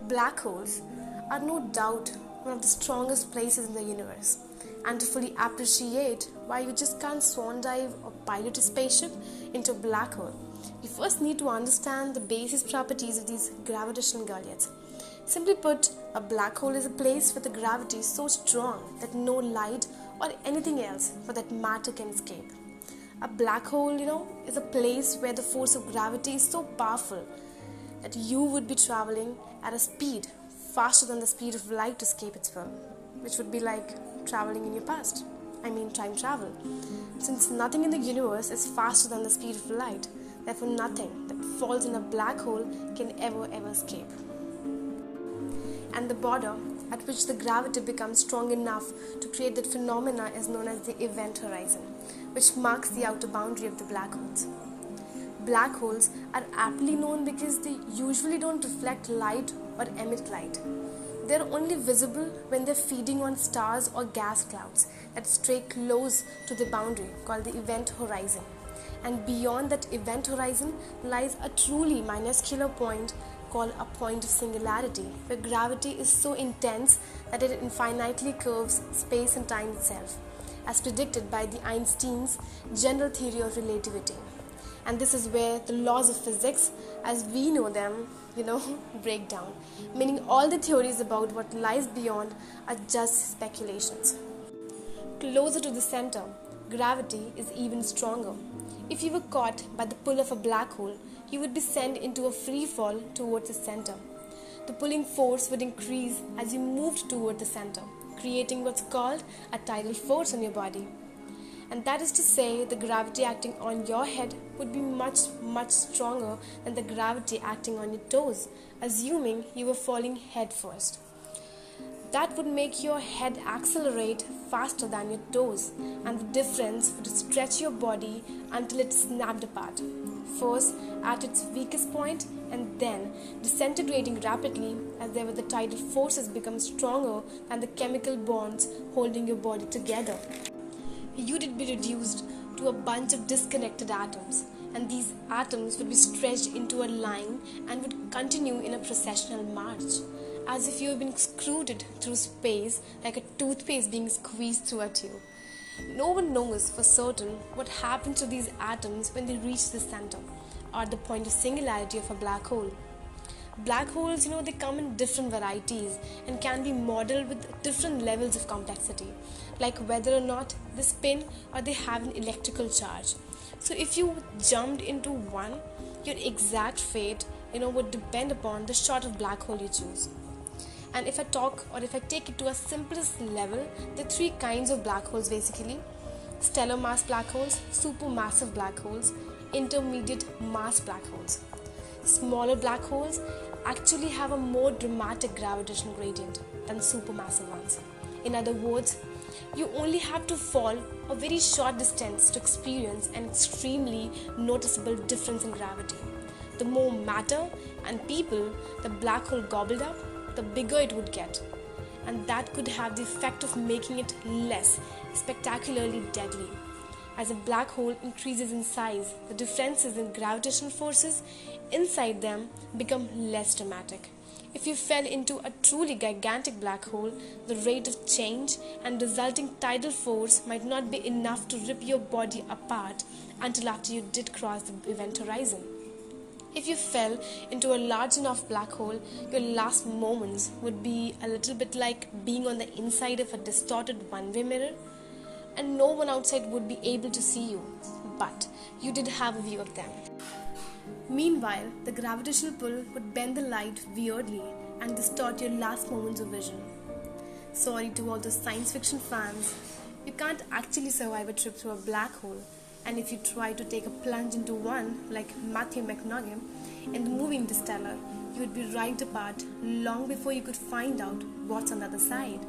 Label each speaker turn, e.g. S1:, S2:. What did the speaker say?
S1: Black holes are no doubt one of the strongest places in the universe, and to fully appreciate why you just can't swan dive or pilot a spaceship into a black hole, you first need to understand the basic properties of these gravitational gullions. Simply put, a black hole is a place where the gravity is so strong that no light or anything else for that matter can escape. A black hole, is a place where the force of gravity is so powerful that you would be traveling at a speed faster than the speed of light to escape its will, which would be like traveling in your past. I mean, time travel. Since nothing in the universe is faster than the speed of light, therefore nothing that falls in a black hole can ever escape. And the border at which the gravity becomes strong enough to create that phenomena is known as the event horizon, which marks the outer boundary of the black holes. Black holes are aptly known because they usually don't reflect light or emit light. They are only visible when they're feeding on stars or gas clouds that stray close to the boundary called the event horizon. And beyond that event horizon lies a truly minuscule point called a point of singularity, where gravity is so intense that it infinitely curves space and time itself, as predicted by the Einstein's general theory of relativity. And this is where the laws of physics, as we know them, break down, meaning all the theories about what lies beyond are just speculations. Closer to the center, gravity is even stronger. If you were caught by the pull of a black hole, you would be sent into a free fall towards the center. The pulling force would increase as you moved toward the center, creating what's called a tidal force on your body. And that is to say, the gravity acting on your head would be much stronger than the gravity acting on your toes, assuming you were falling head first. That would make your head accelerate faster than your toes, and the difference would stretch your body until it snapped apart, first at its weakest point and then disintegrating rapidly as the tidal forces become stronger than the chemical bonds holding your body together. You would be reduced to a bunch of disconnected atoms, and these atoms would be stretched into a line and would continue in a processional march, as if you had been screwed through space like a toothpaste being squeezed through a tube. No one knows for certain what happens to these atoms when they reach the center, or the point of singularity of a black hole. Black holes, they come in different varieties and can be modeled with different levels of complexity, like whether or not they spin or they have an electrical charge. So if you jumped into one, your exact fate, would depend upon the sort of black hole you choose. And if I take it to a simplest level, there are three kinds of black holes basically: stellar mass black holes, supermassive black holes, intermediate mass black holes. Smaller black holes actually have a more dramatic gravitational gradient than supermassive ones. In other words, you only have to fall a very short distance to experience an extremely noticeable difference in gravity. The more matter and people the black hole gobbled up, the bigger it would get, and that could have the effect of making it less spectacularly deadly. As a black hole increases in size, the differences in gravitational forces inside them become less dramatic. If you fell into a truly gigantic black hole, the rate of change and resulting tidal force might not be enough to rip your body apart until after you did cross the event horizon. If you fell into a large enough black hole, your last moments would be a little bit like being on the inside of a distorted one-way mirror, and no one outside would be able to see you, but you did have a view of them. Meanwhile, the gravitational pull would bend the light weirdly and distort your last moments of vision. Sorry to all those science fiction fans, you can't actually survive a trip through a black hole, and if you try to take a plunge into one, like Matthew McConaughey in the movie Interstellar, you would be ripped apart long before you could find out what's on the other side.